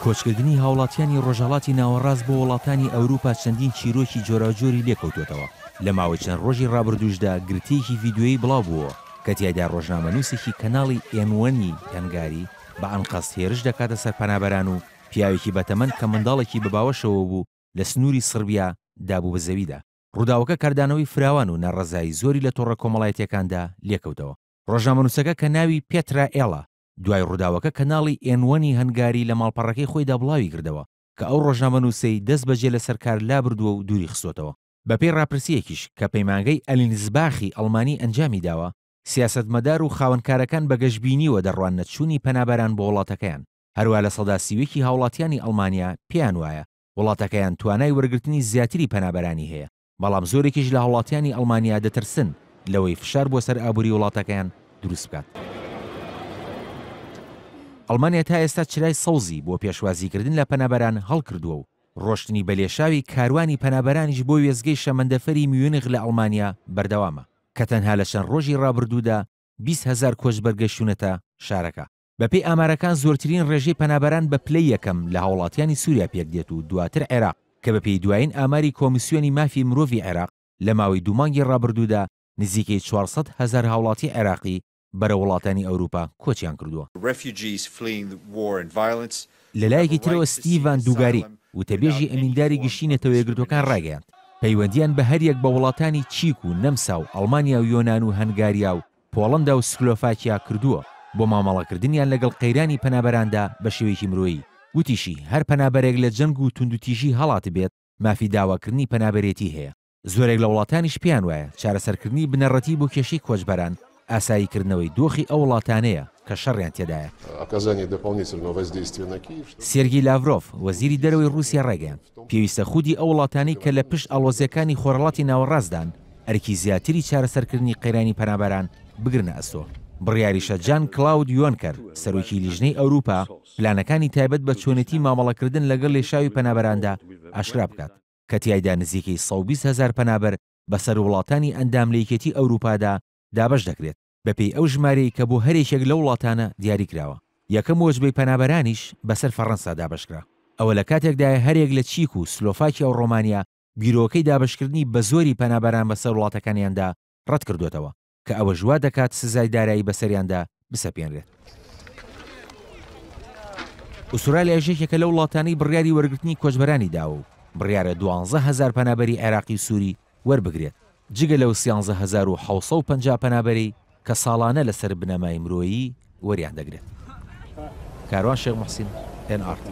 کۆچکردنی هاوڵاتیانی ڕۆژهەڵاتی ناوەڕاست بۆ وڵاتانی ئەوروپا چەندین چیرۆکی جۆراوجۆری لێکەوتوێتەوە. لە ماوەی چەند ڕۆژی ڕابردووشدا گرتەیەکی ڤیدیۆیی بڵاو بووە کە تیایدا ڕۆژنامەنووسێکی کەناڵی ئێنوەنی هەنگاری بە ئەنقەس هێرش دەکاتە سەر پەنابەران و پیاوێکی بەتەمەن کە منداڵێکی بەباوەشەوە بوو لە سنووری سربیا دابوو بە زەویدا. ڕووداوەکە کاردانەوەی فراوان و نەڕەزایی زۆری لە تۆڕە کۆمەڵایەتیەکاندا لێکەوتەوە. ڕۆژنامەنووسەکە کە ناوی پێترا ئێڵە دوای ڕووداوەکە کەناڵی ئێنوەنی هەنگاری لە ماڵپەڕەکەی خۆیدا بڵاوی کردەوە کە ئەو ڕۆژنامەنووسەی دەست بەجێ لە سەرکار لابردووە و دووری خستوتەوە. بەپێی ڕاپرسیەکیش کە پەیمانگەی ئەلینزباخی ئەڵمانی ئەنجامی داوە، سیاسەتمەدار و خاوەنکارەکان بە گەشتبینیوە دەڕوان نەچوونی پەنابەران بۆ وڵاتەکەیان. هەروە لە سەدا سیوێکی هاوڵاتیانی ئەڵمانیا پێیان وایە وڵاتەکەیان توانای وەرگرتنی زیاتری پەنابەرانی هەیە، بەڵام زۆرێکیش لە هاوڵاتیانی ئەڵمانیا دەترسن لەوەی فشار بۆ سەر ئابووری وڵاتەکەیان دروست بکات. ئەڵمانیا تا ئێستا چرای سەوزی بۆ پێشوازیکردن لە پەنابەران هەڵکردووە و ڕۆشتنی بەلێشاوی کاروانی پەنابەرانیش بۆ وێزگەی شەمەندەفەری میونخ لە ئەڵمانیا بەردەوامە کە تەنها لە چەند ڕۆژی ڕابردوودا 20,000 کۆچبەر گەشتونەتە شارەکە. بەپێی ئامارەکان زۆرترین ڕێژەی پەنابەران بە پلەی یەکەم لە هاوڵاتیانی سووریا پێکدێت و دواتر عێراق کە بەپێی دوایین ئاماری کۆمیسیۆنی مافی مرۆڤی عێراق لە ماوەی دوو مانگی ڕابردوودا نزیکەی 400,000 هاوڵاتی عێراقی بەرە وڵاتانی ئەوروپا کۆچیان کردووە. لەلایەکی ترەوە ستیڤان دووگاری وتەبێژی ئەمینداری گشتینێتەوە یەکگرتوەکان ڕاگەیاند پەیوەندیان بە هەریەک بە وڵاتانی چیک و نەمسا و ئەڵمانیا و یۆنان و هەنگاریا و پۆڵەندا و سلۆڤاکیا کردووە بۆ مامەڵەکردنیان لەگەڵ قەیرانی پەنابەراندا بە شێوەیەکی مرۆیی. وتیشی هەر پەنابەرێک لە جەنگ و توندوتیژی هەڵات بێت مافی داواکردنی پەنابەرێتی هەیە. زۆرێک لە وڵاتانیش پیان وایە چارەسەرکردنی بنەڕەتی بۆ کێشەی کۆچبەران ئاساییکردنەوەی دۆخی ئەو وڵاتانەیە کە شەڕیان تێدایە. سێرگی لاڤرۆف وەزیری دەرەوەی رووسیا ڕێگەیاند پێویستە خودی ئەو وڵاتانی کە لە پشت ئەڵۆزیەکانی خۆرهەڵاتی ناوەڕاستدان ئەرکی زیاتری چارەسەرکردنی قەیرانی پەنابەران بگرنە ئەستۆ. بڕیاریشە جان کلاود یۆنکەر سەرۆکی لیژنەی ئەوروپا پلانەکانی تایبەت بە چۆنێتی مامەڵەکردن لەگەڵ لێشاوی پەنابەراندا ئاشرا بکات کە تیایدا نزیکەی 120,000 پەنابەر بەسەر وڵاتانی ئەندام لە یەکێتی ئەوروپادا دابەش دەکرێت بەپێی ئەو ژمارەی کە بۆ هەرێکێک لە وڵاتانە دیاری کراوە. یەکەم وەجبەی پەنابەرانیش بەسەر فەڕەنسا دابەشکرا. ئەوە لە کاتێکدایە هەرێک لە چیک و سلۆڤاکیا و ڕۆمانیا بیرۆکەی دابەشکردنی بە زۆری پەنابەران بەسەر وڵاتەکانیاندا ڕەت کردوێتەوە کە ئەوە ژوا دەکات سزای دارایی بەسەریاندا بسەپێنرێت. ئوسترالیا ژێکێکە لە وڵاتانی بڕیاری وەرگرتنی کۆچبەرانی داوە و بڕیارە 12,000 پەنابەری عێراقی سووری وەربگرێت جگە لەو 13,750 پەنابەری کە ساڵانە لەسەر بنەمای مرۆیی وەریان دەگرێت. کاروان شێخ موحسین NRT